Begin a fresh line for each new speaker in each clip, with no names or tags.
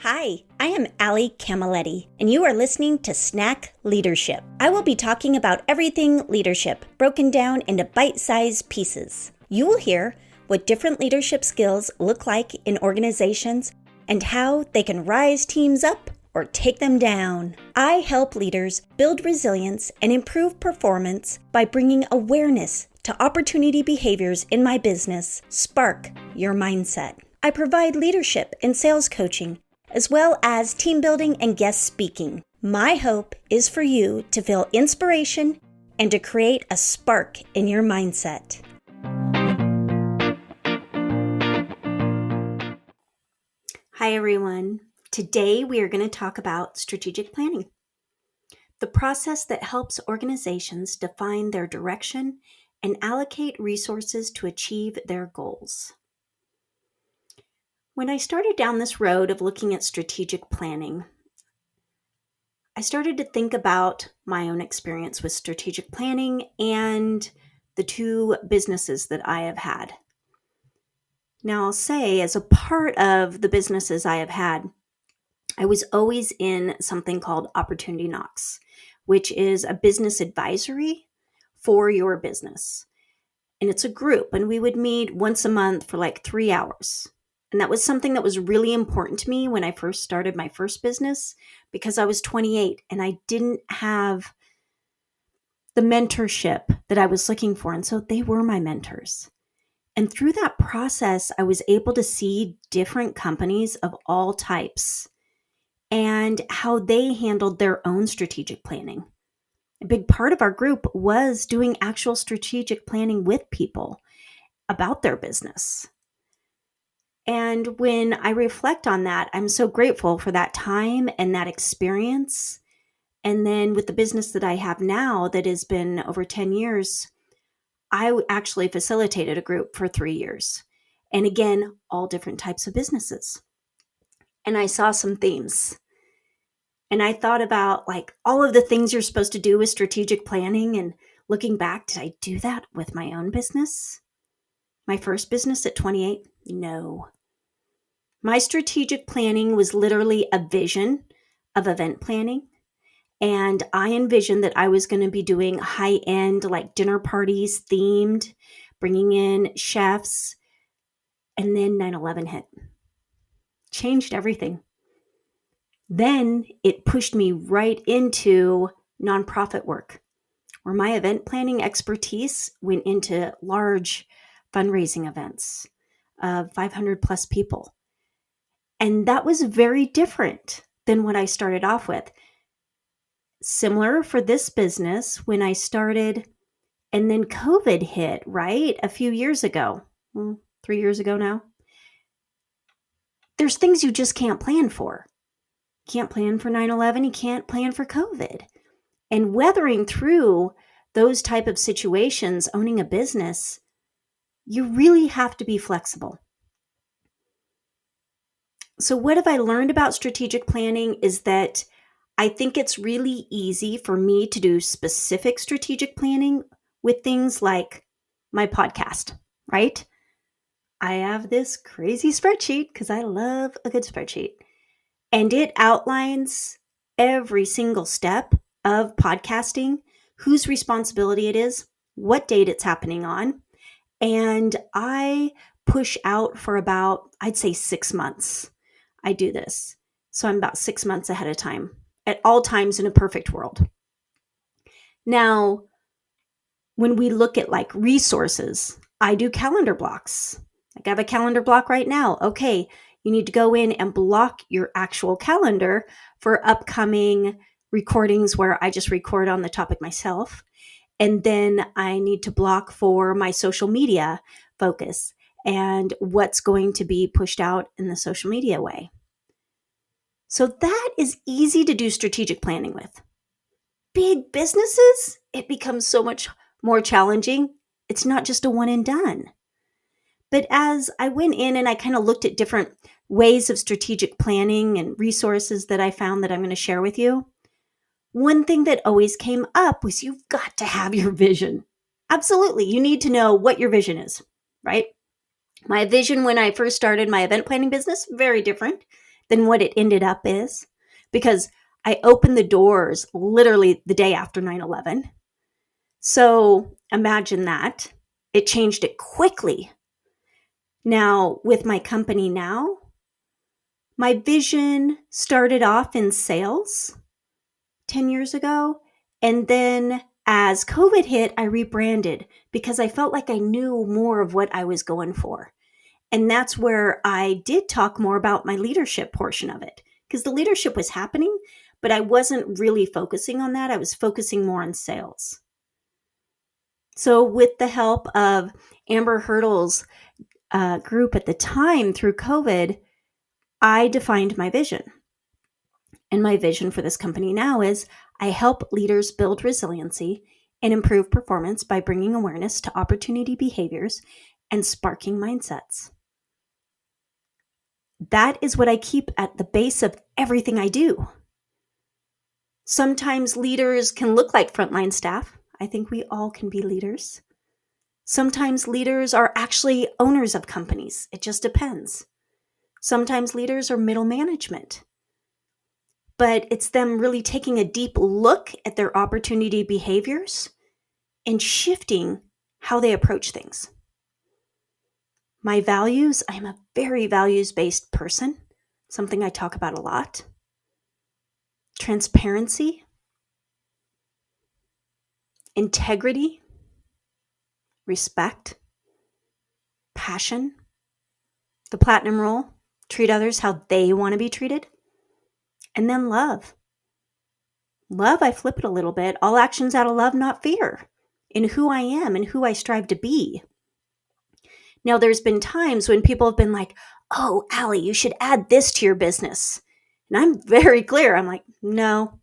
Hi, I am Allie Camaletti, and you are listening to Snack Leadership. I will be talking about everything leadership, broken down into bite-sized pieces. You will hear what different leadership skills look like in organizations and how they can rise teams up or take them down. I help leaders build resilience and improve performance by bringing awareness to opportunity behaviors in my business. Spark your mindset. I provide leadership and sales coaching, as well as team building and guest speaking. My hope is for you to feel inspiration and to create a spark in your mindset. Hi everyone. Today we are going to talk about strategic planning, the process that helps organizations define their direction and allocate resources to achieve their goals. When I started down this road of looking at strategic planning, I started to think about my own experience with strategic planning and the two businesses that I have had. Now, I'll say, as a part of the businesses I have had, I was always in something called Opportunity Knocks, which is a business advisory for your business. And it's a group, and we would meet once a month for like 3 hours. And that was something that was really important to me when I first started my first business, because I was 28 and I didn't have the mentorship that I was looking for. And so they were my mentors. And through that process, I was able to see different companies of all types and how they handled their own strategic planning. A big part of our group was doing actual strategic planning with people about their business. And when I reflect on that, I'm so grateful for that time and that experience. And then with the business that I have now that has been over 10 years, I actually facilitated a group for 3 years. And again, all different types of businesses. And I saw some themes. And I thought about like all of the things you're supposed to do with strategic planning. And looking back, did I do that with my own business? My first business at 28? No. My strategic planning was literally a vision of event planning. And I envisioned that I was going to be doing high-end like dinner parties themed, bringing in chefs. And then 9/11 hit. Changed everything. Then it pushed me right into nonprofit work, where my event planning expertise went into large fundraising events of 500 plus people. And that was very different than what I started off with. Similar for this business when I started, and then COVID hit, right? A few years ago, 3 years ago now. There's things you just can't plan for. You can't plan for 9/11. You can't plan for COVID. And weathering through those type of situations, owning a business, you really have to be flexible. So what have I learned about strategic planning is that I think it's really easy for me to do specific strategic planning with things like my podcast, right? I have this crazy spreadsheet because I love a good spreadsheet. And it outlines every single step of podcasting, whose responsibility it is, what date it's happening on. And I push out for about, I'd say 6 months. I do this. So I'm about 6 months ahead of time at all times in a perfect world. Now, when we look at like resources, I do calendar blocks. Like I have a calendar block right now. Okay, you need to go in and block your actual calendar for upcoming recordings where I just record on the topic myself. And then I need to block for my social media focus and what's going to be pushed out in the social media way. So that is easy to do strategic planning with. Big businesses, it becomes so much more challenging. It's not just a one and done. But as I went in and I kind of looked at different ways of strategic planning and resources that I found that I'm going to share with you, one thing that always came up was you've got to have your vision. Absolutely. You need to know what your vision is, right? My vision when I first started my event planning business, very different. than what it ended up is, because I opened the doors literally the day after 9/11. So imagine that. It changed it quickly. Now, with my company now, my vision started off in sales 10 years ago. And then as COVID hit, I rebranded because I felt like I knew more of what I was going for. And that's where I did talk more about my leadership portion of it, because the leadership was happening, but I wasn't really focusing on that. I was focusing more on sales. So with the help of Amber Hurdle's group at the time through COVID, I defined my vision. And my vision for this company now is I help leaders build resiliency and improve performance by bringing awareness to opportunity behaviors and sparking mindsets. That is what I keep at the base of everything I do. Sometimes leaders can look like frontline staff. I think we all can be leaders. Sometimes leaders are actually owners of companies. It just depends. Sometimes leaders are middle management. But it's them really taking a deep look at their opportunity behaviors and shifting how they approach things. My values, I'm a very values-based person, something I talk about a lot. Transparency, integrity, respect, passion, the platinum rule, treat others how they want to be treated, and then love. Love, I flip it a little bit. All actions out of love, not fear, in who I am and who I strive to be. Now, there's been times when people have been like, oh, Allie, you should add this to your business. And I'm very clear. I'm like, no.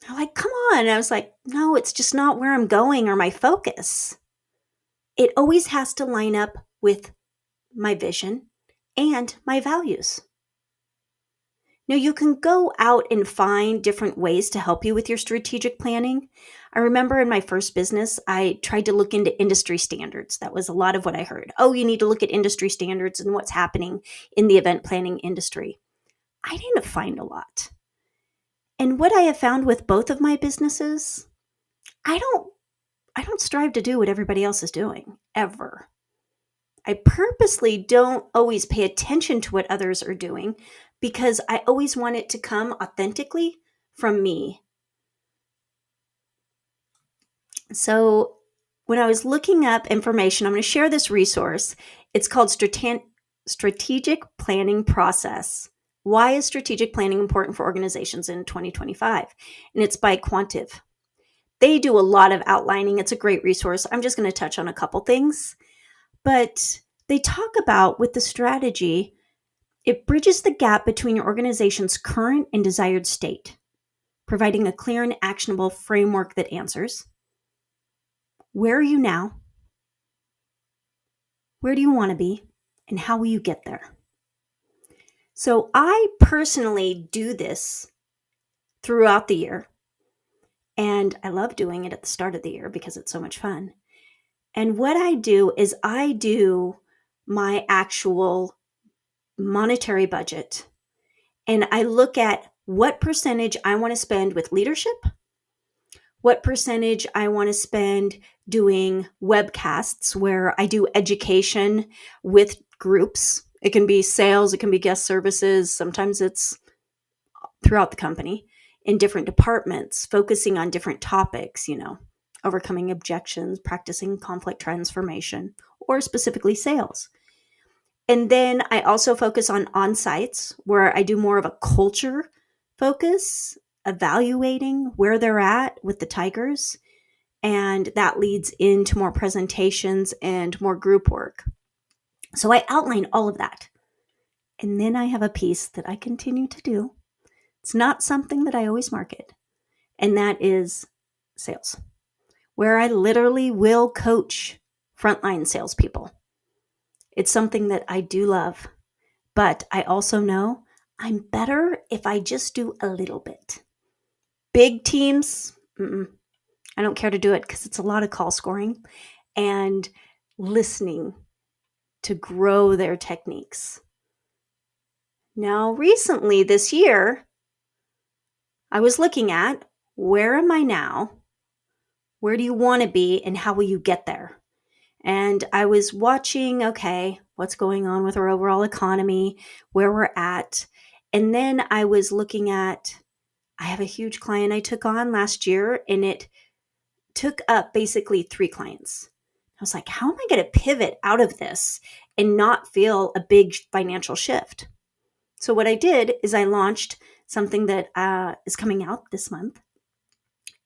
They're like, come on. And I was like, no, it's just not where I'm going or my focus. It always has to line up with my vision and my values. Now, you can go out and find different ways to help you with your strategic planning. I remember in my first business, I tried to look into industry standards. That was a lot of what I heard. Oh, you need to look at industry standards and what's happening in the event planning industry. I didn't find a lot. And what I have found with both of my businesses, I don't strive to do what everybody else is doing, ever. I purposely don't always pay attention to what others are doing because I always want it to come authentically from me. So when I was looking up information, I'm going to share this resource. It's called Strategic Planning Process. Why is strategic planning important for organizations in 2025? And it's by Quantive. They do a lot of outlining. It's a great resource. I'm just going to touch on a couple things. But they talk about with the strategy, it bridges the gap between your organization's current and desired state, providing a clear and actionable framework that answers, where are you now? Where do you want to be? And how will you get there? So I personally do this throughout the year. And I love doing it at the start of the year because it's so much fun. And what I do is I do my actual monetary budget. And I look at what percentage I want to spend with leadership, what percentage I want to spend doing webcasts where I do education with groups. It can be sales, it can be guest services. Sometimes it's throughout the company in different departments, focusing on different topics, overcoming objections, practicing conflict transformation, or specifically sales. And then I also focus on on-sites where I do more of a culture focus, evaluating where they're at with the Tigers. And that leads into more presentations and more group work. So I outline all of that. And then I have a piece that I continue to do. It's not something that I always market. And that is sales, where I literally will coach frontline salespeople. It's something that I do love, but I also know I'm better if I just do a little bit. Big teams, I don't care to do it because it's a lot of call scoring and listening to grow their techniques. Now, recently this year, I was looking at where am I now? Where do you want to be? And how will you get there? And I was watching, okay, what's going on with our overall economy, where we're at. And then I was looking at, I have a huge client I took on last year, and it took up basically 3 clients. I was like, how am I going to pivot out of this and not feel a big financial shift? So what I did is I launched something that is coming out this month,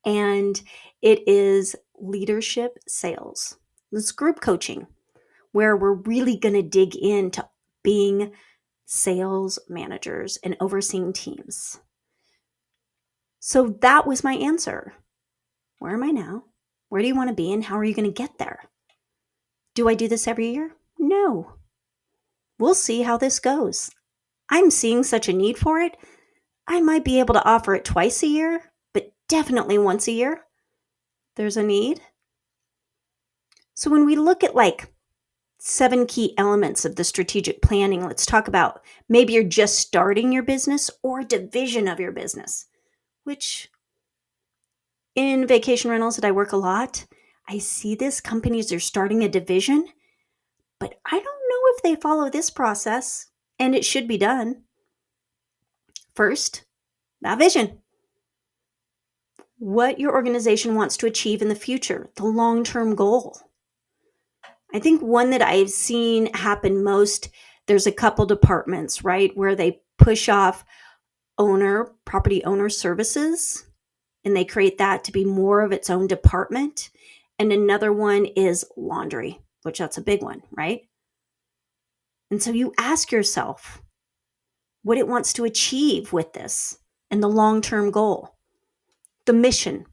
and it is leadership sales. It's group coaching where we're really going to dig into being sales managers and overseeing teams. So that was my answer. Where am I now? Where do you want to be, and how are you going to get there? Do I do this every year? No. We'll see how this goes. I'm seeing such a need for it. I might be able to offer it twice a year, but definitely once a year. There's a need. So when we look at 7 key elements of the strategic planning, let's talk about maybe you're just starting your business or a division of your business, which in vacation rentals that I work a lot, I see this. Companies are starting a division, but I don't know if they follow this process, and it should be done. First, that vision. What your organization wants to achieve in the future, the long-term goal. I think one that I've seen happen most, there's a couple departments, right, where they push off property owner services, and they create that to be more of its own department. And another one is laundry, which that's a big one, right? And so you ask yourself what it wants to achieve with this and the long-term goal, the mission,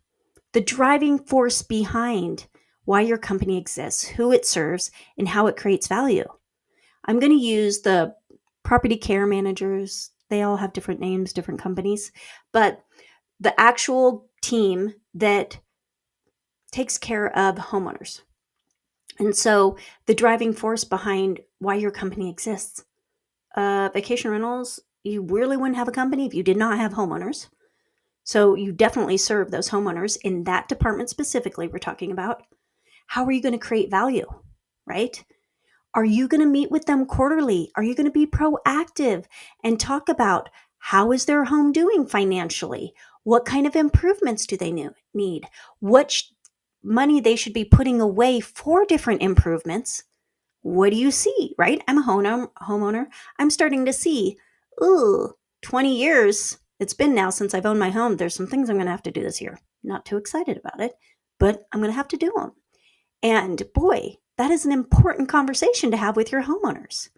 the driving force behind why your company exists, who it serves, and how it creates value. I'm going to use the property care managers. They all have different names, different companies, but the actual team that takes care of homeowners. And so the driving force behind why your company exists. Vacation rentals, you really wouldn't have a company if you did not have homeowners. So you definitely serve those homeowners in that department specifically we're talking about. How are you going to create value, right? Are you going to meet with them quarterly? Are you going to be proactive and talk about how is their home doing financially? What kind of improvements do they need? What money they should be putting away for different improvements? What do you see, right? I'm a homeowner. I'm starting to see, 20 years it's been now since I've owned my home. There's some things I'm going to have to do this year. Not too excited about it, but I'm going to have to do them. And boy, that is an important conversation to have with your homeowners.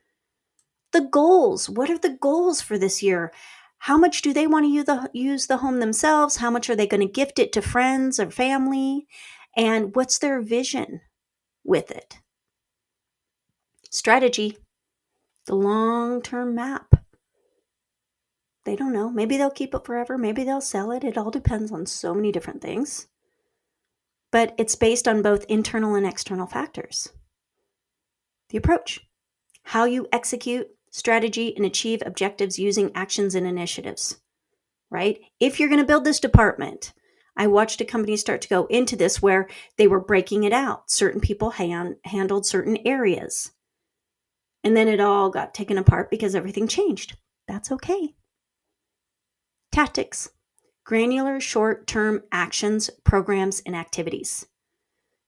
The goals. What are the goals for this year? How much do they want to use the home themselves? How much are they going to gift it to friends or family? And what's their vision with it? Strategy. The long-term map. They don't know. Maybe they'll keep it forever. Maybe they'll sell it. It all depends on so many different things. But it's based on both internal and external factors. The approach. How you execute strategy and achieve objectives using actions and initiatives, right? If you're going to build this department, I watched a company start to go into this where they were breaking it out. Certain people handled certain areas. And then it all got taken apart because everything changed. That's okay. Tactics. Granular short-term actions, programs, and activities.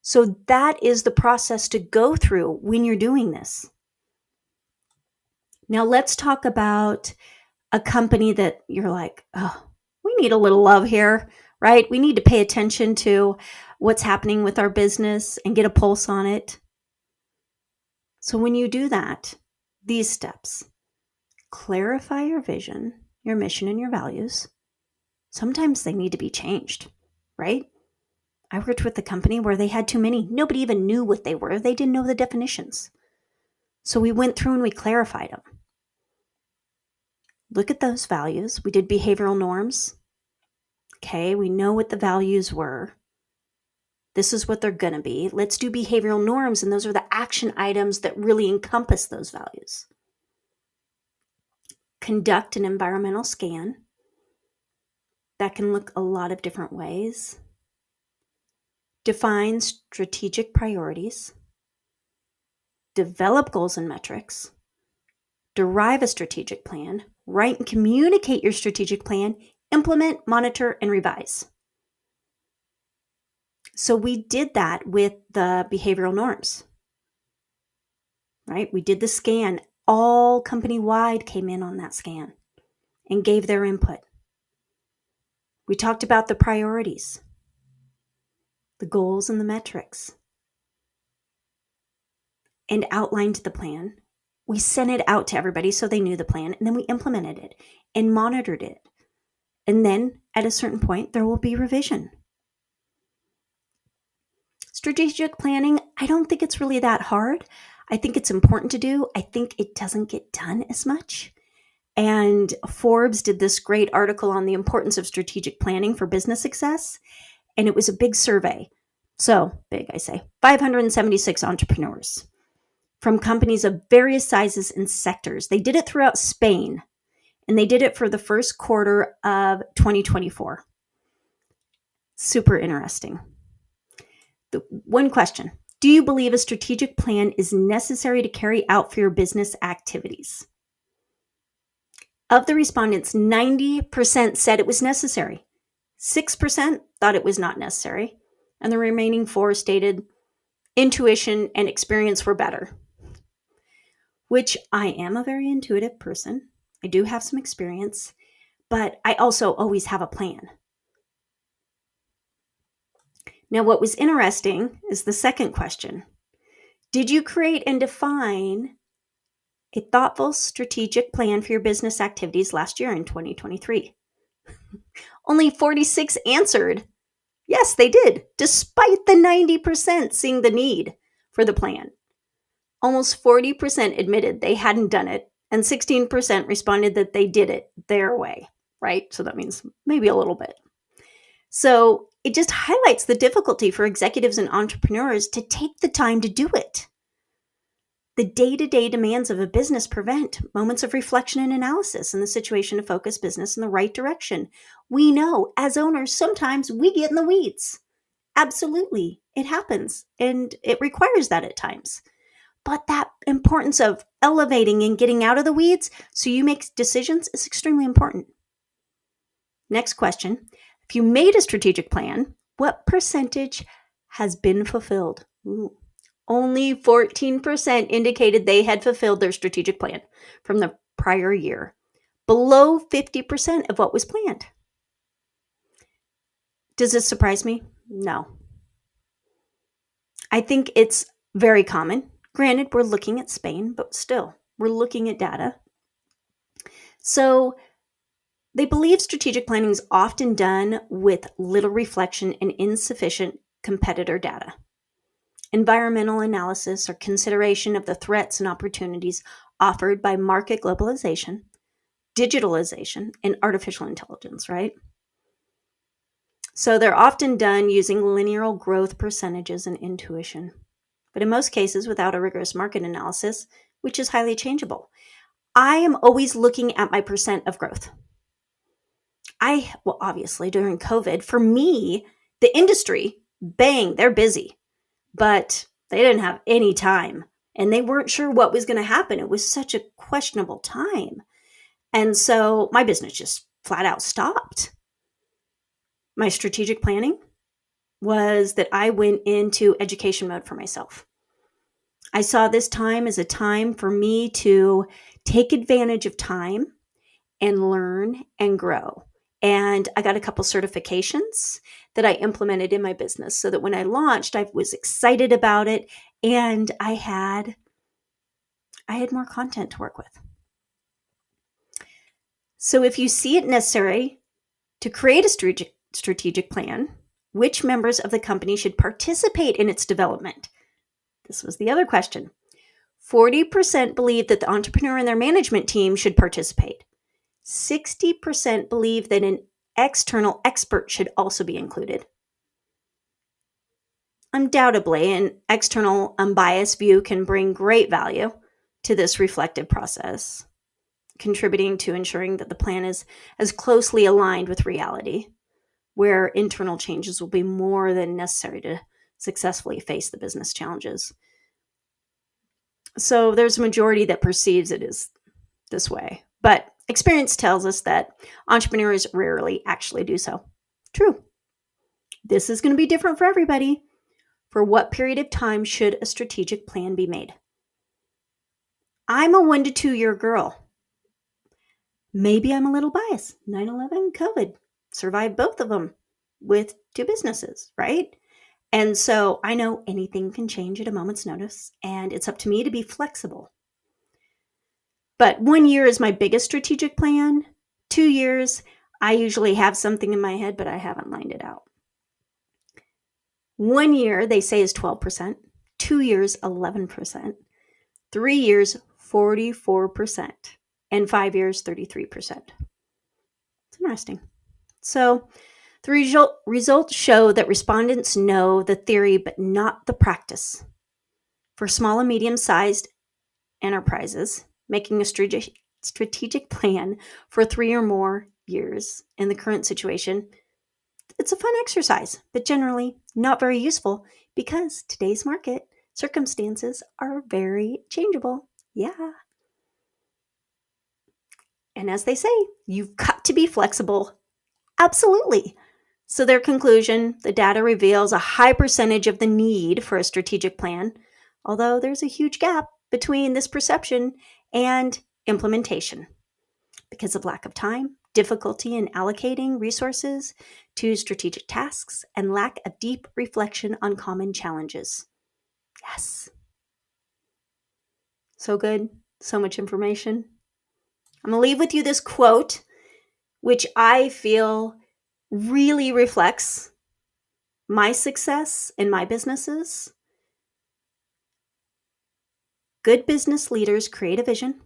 So that is the process to go through when you're doing this. Now let's talk about a company that you're like, oh, we need a little love here, right? We need to pay attention to what's happening with our business and get a pulse on it. So when you do that, these steps, clarify your vision, your mission, and your values. Sometimes they need to be changed, right? I worked with a company where they had too many. Nobody even knew what they were. They didn't know the definitions. So we went through and we clarified them. Look at those values. We did behavioral norms. Okay, we know what the values were. This is what they're going to be. Let's do behavioral norms, and those are the action items that really encompass those values. conduct an environmental scan. That can look a lot of different ways. Define strategic priorities. Develop goals and metrics. Derive a strategic plan. Write and communicate your strategic plan. Implement, monitor, and revise. So we did that with the behavioral norms, right? We did the scan. All company-wide came in on that scan and gave their input. We talked about the priorities, the goals and the metrics, and outlined the plan. We sent it out to everybody so they knew the plan, and then we implemented it and monitored it. And then at a certain point, there will be revision. Strategic planning, I don't think it's really that hard. I think it's important to do. I think it doesn't get done as much. And Forbes did this great article on the importance of strategic planning for business success. And it was a big survey. So big, I say, 576 entrepreneurs from companies of various sizes and sectors. They did it throughout Spain, and they did it for the first quarter of 2024. Super interesting. The one question: do you believe a strategic plan is necessary to carry out for your business activities? Of the respondents, 90% said it was necessary. 6% thought it was not necessary. And the remaining 4% stated intuition and experience were better. Which I am a very intuitive person. I do have some experience, but I also always have a plan. Now, what was interesting is the second question. Did you create and define a thoughtful strategic plan for your business activities last year in 2023? Only 46 answered yes, they did, despite the 90% seeing the need for the plan. Almost 40% admitted they hadn't done it, and 16% responded that they did it their way, right? So that means maybe a little bit. So it just highlights the difficulty for executives and entrepreneurs to take the time to do it. The day-to-day demands of a business prevent moments of reflection and analysis and the situation to focus business in the right direction. We know as owners, sometimes we get in the weeds. Absolutely, it happens, and it requires that at times. But that importance of elevating and getting out of the weeds so you make decisions is extremely important. Next question. If you made a strategic plan, what percentage has been fulfilled? Only 14% indicated they had fulfilled their strategic plan from the prior year, below 50% of what was planned. Does this surprise me? No. I think it's very common. Granted, we're looking at Spain, but still, we're looking at data. So they believe strategic planning is often done with little reflection and insufficient competitor data. Environmental analysis or consideration of the threats and opportunities offered by market globalization, digitalization, and artificial intelligence, right? So they're often done using linear growth percentages and intuition, but in most cases without a rigorous market analysis, which is highly changeable. I am always looking at my percent of growth. Obviously during COVID, for me, the industry, bang, they're busy, but they didn't have any time and they weren't sure what was going to happen. It was such a questionable time. And so my business just flat out stopped. My strategic planning was that I went into education mode for myself. I saw this time as a time for me to take advantage of time and learn and grow. And I got a couple certifications that I implemented in my business so that when I launched, I was excited about it and I had more content to work with. So if you see it necessary to create a strategic plan, which members of the company should participate in its development? This was the other question. 40% believe that the entrepreneur and their management team should participate. 60% believe that an external expert should also be included. Undoubtedly, an external unbiased view can bring great value to this reflective process. contributing to ensuring that the plan is as closely aligned with reality, where internal changes will be more than necessary to successfully face the business challenges. So there's a majority that perceives it as this way, but experience tells us that entrepreneurs rarely actually do so. True. This is going to be different for everybody. For what period of time should a strategic plan be made? I'm a 1 to 2 year girl. Maybe I'm a little biased. 9/11, COVID, survived both of them with 2 businesses, right? And so I know anything can change at a moment's notice, and it's up to me to be flexible. But 1 year is my biggest strategic plan. 2 years, I usually have something in my head, but I haven't lined it out. 1 year, they say, is 12%. 2 years, 11%. 3 years, 44%. And 5 years, 33%. It's interesting. So the results show that respondents know the theory, but not the practice. For small and medium-sized enterprises, making a strategic plan for 3 or more years in the current situation, it's a fun exercise, but generally not very useful because today's market circumstances are very changeable. Yeah. And as they say, you've got to be flexible. Absolutely. So their conclusion, the data reveals a high percentage of the need for a strategic plan, although there's a huge gap between this perception and implementation because of lack of time, difficulty in allocating resources to strategic tasks, and lack of deep reflection on common challenges. Yes. So good. So much information. I'm going to leave with you this quote, which I feel really reflects my success in my businesses. Good business leaders create a vision.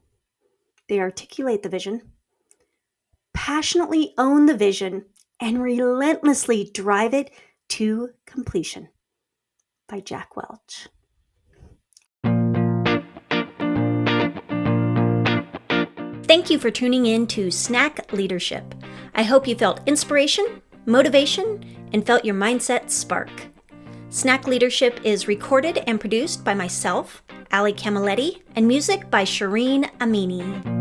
They articulate the vision, passionately own the vision, and relentlessly drive it to completion. By Jack Welch. Thank you for tuning in to Snack Leadership. I hope you felt inspiration, motivation, and felt your mindset spark. Snack Leadership is recorded and produced by myself, Ali Camilletti, and music by Shireen Amini.